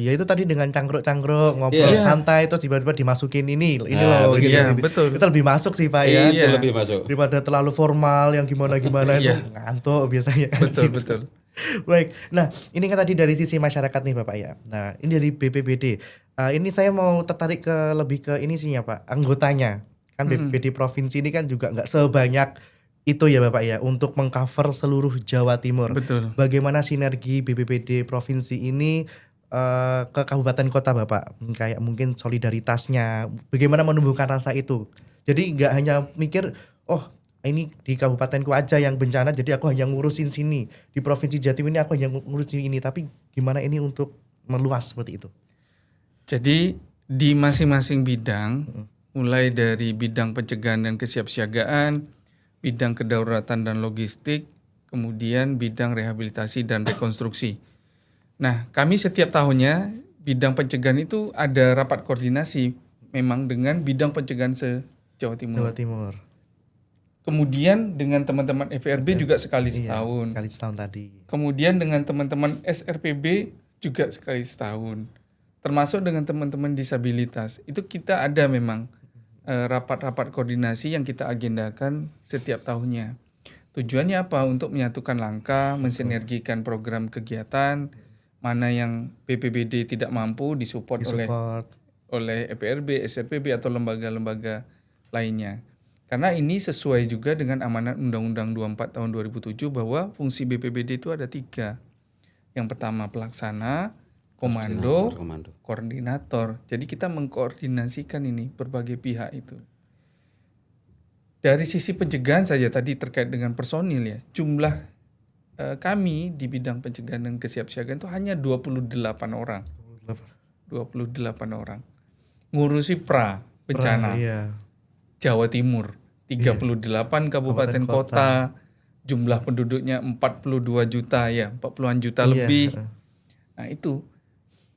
ya itu tadi dengan cangkruk-cangkruk ngobrol santai terus tiba-tiba dimasukin ini loh gitu. Betul. Itu lebih masuk sih Pak ya. Itu lebih masuk. Daripada terlalu formal yang gimana-gimana itu ngantuk biasanya. Betul. Baik. Nah, ini kan tadi dari sisi masyarakat nih Bapak ya. Nah, ini dari BPBD. Ini saya mau tertarik lebih ke ini sih ya Pak, anggotanya. Kan BPBD provinsi ini kan juga enggak sebanyak itu ya Bapak ya, untuk mengcover seluruh Jawa Timur. Betul. Bagaimana sinergi BPBD provinsi ini ke kabupaten kota Bapak? Kayak mungkin solidaritasnya, bagaimana menumbuhkan rasa itu. Jadi nggak hanya mikir, ini di kabupatenku aja yang bencana, jadi aku hanya ngurusin sini. Di provinsi Jatim ini aku hanya ngurusin ini, tapi gimana ini untuk meluas seperti itu? Jadi di masing-masing bidang, mulai dari bidang pencegahan dan kesiapsiagaan, bidang kedaulatan dan logistik, kemudian bidang rehabilitasi dan rekonstruksi. Nah, kami setiap tahunnya bidang pencegahan itu ada rapat koordinasi memang dengan bidang pencegahan se-Jawa Timur. Jawa Timur. Kemudian dengan teman-teman FRB juga sekali setahun. Sekali setahun tadi. Kemudian dengan teman-teman SRPB juga sekali setahun. Termasuk dengan teman-teman disabilitas. Itu kita ada memang rapat-rapat koordinasi yang kita agendakan setiap tahunnya. Tujuannya apa? Untuk menyatukan langkah, mensinergikan program kegiatan, mana yang BPBD tidak mampu disupport oleh EPRB, SRPB atau lembaga-lembaga lainnya. Karena ini sesuai juga dengan amanat Undang-Undang 24 tahun 2007 bahwa fungsi BPBD itu ada 3. Yang pertama pelaksana, komando, koordinator. Jadi kita mengkoordinasikan ini berbagai pihak itu. Dari sisi pencegahan saja tadi terkait dengan personil ya, jumlah kami di bidang pencegahan dan kesiapsiagaan itu hanya 28 orang. 28 orang. Ngurusi bencana. Jawa Timur, 38 kabupaten kota, jumlah penduduknya 42 juta ya, 40-an juta lebih. Nah, itu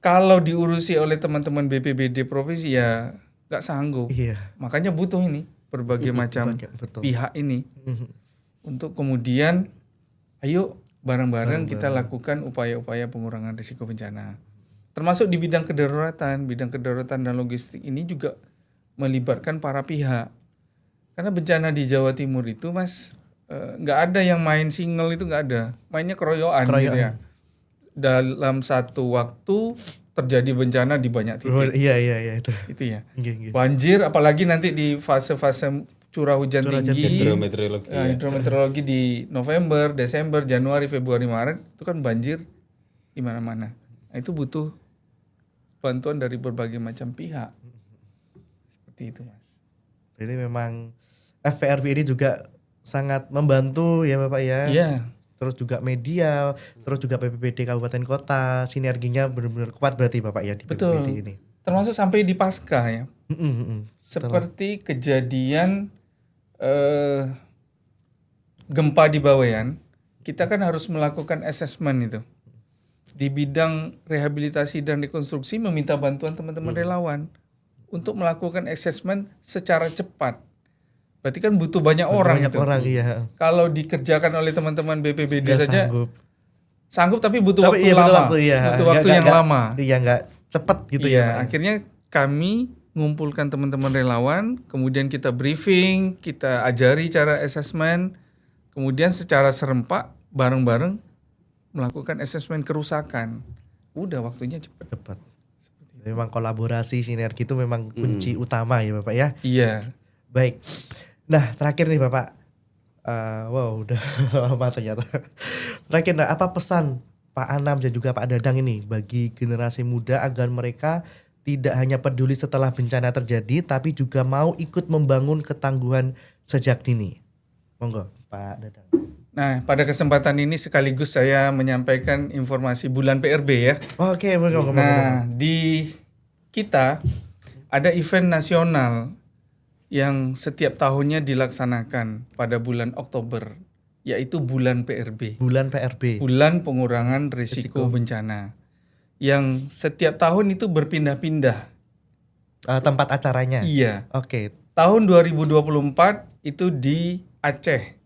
kalau diurusi oleh teman-teman BPBD provinsi ya nggak sanggup. Makanya butuh ini berbagai macam pihak ini untuk kemudian ayo bareng-bareng kita lakukan upaya-upaya pengurangan risiko bencana. Termasuk di bidang kedaruratan dan logistik ini juga melibatkan para pihak. Karena bencana di Jawa Timur itu Mas nggak ada yang main single, itu nggak ada. Mainnya keroyokan. Gitu ya. Dalam satu waktu terjadi bencana di banyak titik. Iya itu. Itu ya. Banjir apalagi nanti di fase-fase curah hujan tinggi, hidrometeorologi. hidrometeorologi di November, Desember, Januari, Februari, Maret itu kan banjir di mana-mana. Nah, itu butuh bantuan dari berbagai macam pihak. Seperti itu, Mas. Jadi memang FPRB ini juga sangat membantu ya Bapak ya. Iya. Terus juga media, terus juga BPBD kabupaten kota, sinerginya benar-benar kuat berarti Bapak ya di Betul. BPBD ini. Termasuk sampai di pasca ya. Setelah Seperti kejadian gempa di Bawean, kita kan harus melakukan asesmen itu. Di bidang rehabilitasi dan rekonstruksi meminta bantuan teman-teman relawan untuk melakukan asesmen secara cepat. Berarti kan butuh banyak orang banyak itu. orang iya. Kalau dikerjakan oleh teman-teman BPBD Nggak saja sanggup tapi butuh Tapi waktu iya, lama. butuh waktu, iya. Butuh waktu yang lama. Iya nggak cepet gitu Iya, ya Pak. akhirnya kami ngumpulkan teman-teman relawan, kemudian kita briefing, kita ajari cara asesmen, kemudian secara serempak bareng-bareng melakukan asesmen kerusakan. Udah waktunya cepat. Cepat. Memang kolaborasi sinergi itu memang kunci utama ya Bapak ya. Iya. Baik. Nah terakhir nih Bapak. Wow udah lama ternyata. Terakhir nah, apa pesan Pak Anam dan juga Pak Dadang ini bagi generasi muda agar mereka tidak hanya peduli setelah bencana terjadi tapi juga mau ikut membangun ketangguhan sejak dini. Monggo Pak Dadang. Nah, pada kesempatan ini sekaligus saya menyampaikan informasi bulan PRB ya. Oke, monggo. Nah, di kita ada event nasional yang setiap tahunnya dilaksanakan pada bulan Oktober, yaitu bulan PRB. Bulan PRB. Bulan Pengurangan Risiko Bencana. Yang setiap tahun itu berpindah-pindah. Tempat acaranya. Iya. Oke. Tahun 2024 itu di Aceh.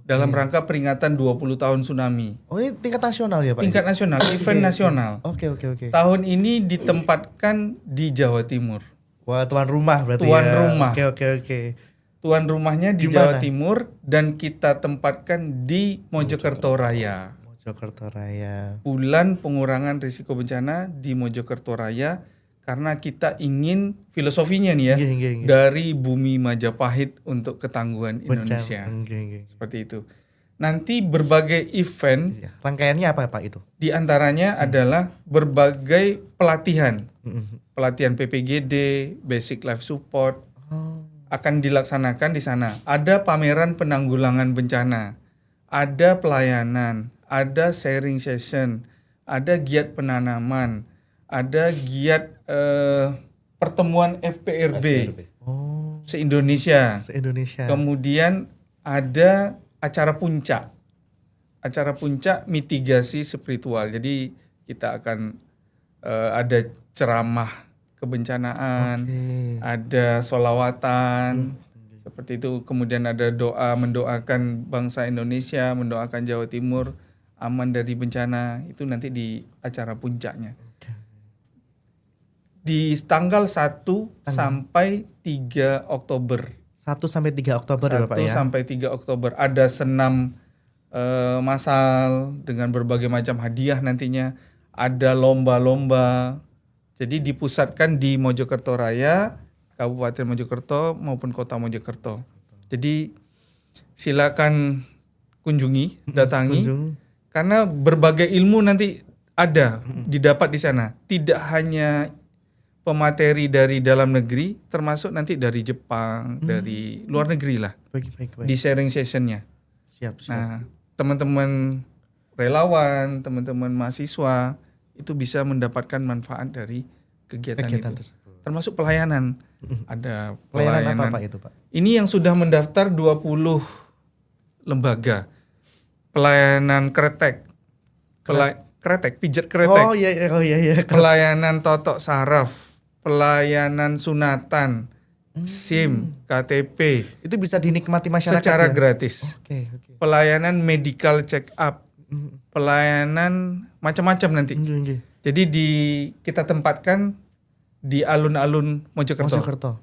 Dalam rangka peringatan 20 tahun tsunami. Oh ini tingkat nasional ya Pak? Tingkat nasional, event nasional. Oke. Tahun ini ditempatkan di Jawa Timur. Wah tuan rumah berarti Tuan ya. rumah. Oke. Tuan rumahnya di Di Jawa mana? Timur dan kita tempatkan di Mojokerto Raya. Mojokerto Raya. Bulan Pengurangan Risiko Bencana di Mojokerto Raya karena kita ingin filosofinya nih ya Nggih. dari bumi Majapahit untuk ketangguhan Indonesia. Nggih. Seperti itu. Nanti berbagai event Iya. Rangkaiannya apa Pak itu? di antaranya adalah berbagai pelatihan. Pelatihan PPGD, Basic Life Support akan dilaksanakan di sana. Ada pameran penanggulangan bencana, ada pelayanan, ada sharing session, ada giat penanaman, ada giat pertemuan FPRB se-Indonesia. Se-Indonesia. Kemudian ada acara puncak. Acara puncak mitigasi spiritual. Jadi kita akan ada ceramah kebencanaan, ada sholawatan, seperti itu. Kemudian ada doa mendoakan bangsa Indonesia, mendoakan Jawa Timur aman dari bencana. Itu nanti di acara puncaknya. Di tanggal 1 sampai 3 Oktober. 1 sampai 3 Oktober ya Bapak 1 ya. sampai 3 Oktober ada senam massal dengan berbagai macam hadiah nantinya. Ada lomba-lomba. Jadi dipusatkan di Mojokerto Raya, Kabupaten Mojokerto maupun Kota Mojokerto. Jadi silakan kunjungi, datangi. Karena berbagai ilmu nanti ada didapat di sana. Tidak hanya pemateri dari dalam negeri, termasuk nanti dari Jepang, dari luar negeri lah. Baik. Di sharing sessionnya. Siap. Nah, teman-teman relawan, teman-teman mahasiswa itu bisa mendapatkan manfaat dari kegiatan itu. tersebut. Termasuk pelayanan. Ada Pelayanan apa Pak itu Pak? Ini yang sudah mendaftar 20 lembaga. Pelayanan kretek. Kretek, pijat kretek. Oh iya. Pelayanan totok saraf, pelayanan sunatan, SIM, KTP Itu bisa dinikmati masyarakat secara ya? gratis. Oke. Pelayanan medical check up, pelayanan macam-macam nanti. Nggih. Jadi kita tempatkan di alun-alun Mojokerto.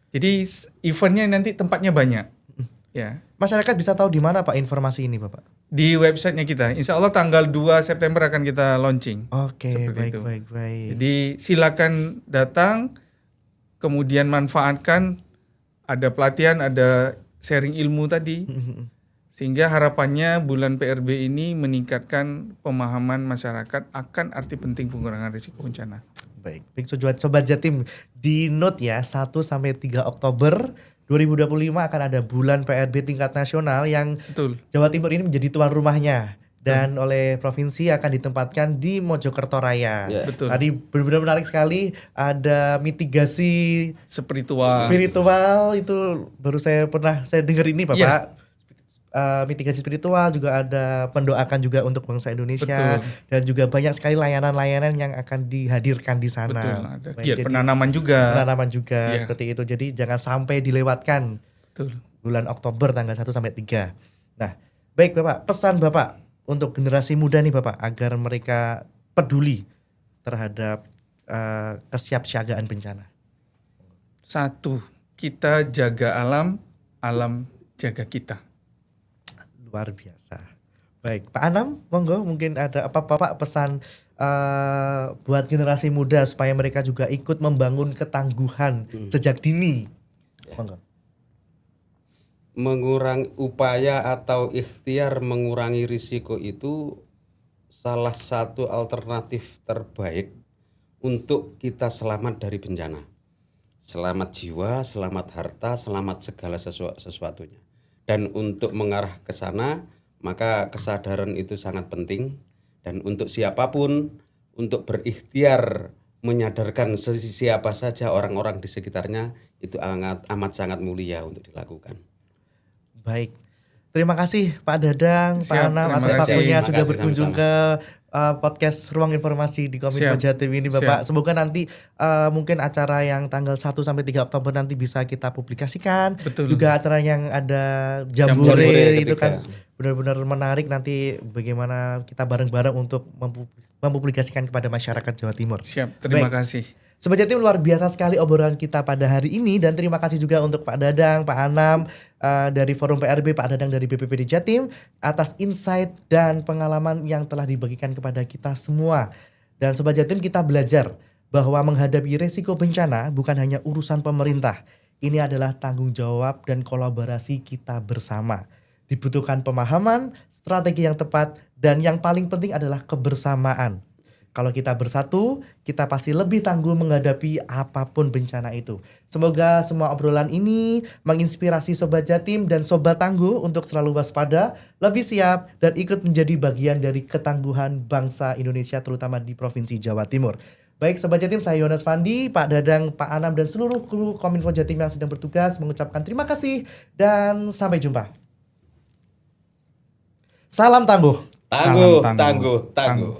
Jadi eventnya nanti tempatnya banyak. Ya. Masyarakat bisa tahu di mana Pak informasi ini Bapak? Di websitenya kita. Insya Allah tanggal 2 September akan kita launching. Oke, Seperti itu. baik. Jadi silakan datang, kemudian manfaatkan. Ada pelatihan, ada sharing ilmu tadi. Sehingga harapannya bulan PRB ini meningkatkan pemahaman masyarakat akan arti penting pengurangan risiko bencana. Baik, Sobat Jatim, di note ya 1 sampai 3 Oktober 2025 akan ada bulan PRB tingkat nasional yang Betul. Jawa Timur ini menjadi tuan rumahnya dan oleh provinsi akan ditempatkan di Mojokerto Raya. Ya. Betul. Tadi benar-benar menarik sekali, ada mitigasi spiritual itu baru saya dengar ini Bapak. Iya. Mitigasi spiritual juga ada, pendoakan juga untuk bangsa Indonesia. Betul. Dan juga banyak sekali layanan-layanan yang akan dihadirkan di sana. Betul. Ada Baik, giat jadi penanaman juga. penanaman juga Iya. seperti itu. Jadi jangan sampai dilewatkan Betul. bulan Oktober tanggal 1 sampai 3. Nah, baik Bapak, pesan Bapak untuk generasi muda nih Bapak agar mereka peduli terhadap kesiapsiagaan bencana. 1, kita jaga alam, alam jaga kita. Luar biasa. Baik, Pak Anam, monggo mungkin ada apa Bapak pesan buat generasi muda supaya mereka juga ikut membangun ketangguhan sejak dini. Monggo. Mengurangi upaya atau ikhtiar mengurangi risiko itu salah satu alternatif terbaik untuk kita selamat dari bencana. Selamat jiwa, selamat harta, selamat segala sesuatunya. Dan untuk mengarah ke sana, maka kesadaran itu sangat penting. Dan untuk siapapun, untuk berikhtiar menyadarkan siapa saja orang-orang di sekitarnya, itu amat sangat mulia untuk dilakukan. Baik. Terima kasih Pak Dadang, Pak Siap, Anam terima atas kasih. waktunya Terima sudah kasih, berkunjung sama-sama. ke podcast Ruang Informasi di Kominfo Siap. Jatim ini Bapak. Semoga nanti mungkin acara yang tanggal 1 sampai 3 Oktober nanti bisa kita publikasikan. Betul. Juga acara yang ada Jambore Jambore itu ketiga. kan benar-benar menarik, nanti bagaimana kita bareng-bareng untuk mempublikasikan kepada masyarakat Jawa Timur. Siap, terima Baik. kasih. Sobat Jatim, luar biasa sekali obrolan kita pada hari ini, dan terima kasih juga untuk Pak Dadang, Pak Anam dari Forum PRB, Pak Dadang dari BPPD Jatim atas insight dan pengalaman yang telah dibagikan kepada kita semua. Dan Sobat Jatim, kita belajar bahwa menghadapi resiko bencana bukan hanya urusan pemerintah. Ini adalah tanggung jawab dan kolaborasi kita bersama. Dibutuhkan pemahaman, strategi yang tepat, dan yang paling penting adalah kebersamaan. Kalau kita bersatu, kita pasti lebih tangguh menghadapi apapun bencana itu. Semoga semua obrolan ini menginspirasi Sobat Jatim dan Sobat Tangguh untuk selalu waspada, lebih siap, dan ikut menjadi bagian dari ketangguhan bangsa Indonesia, terutama di Provinsi Jawa Timur. Baik Sobat Jatim, saya Yonas Fandi, Pak Dadang, Pak Anam, dan seluruh kru Kominfo Jatim yang sedang bertugas mengucapkan terima kasih dan sampai jumpa. Salam tangguh. Tangguh, Salam tangguh, tangguh.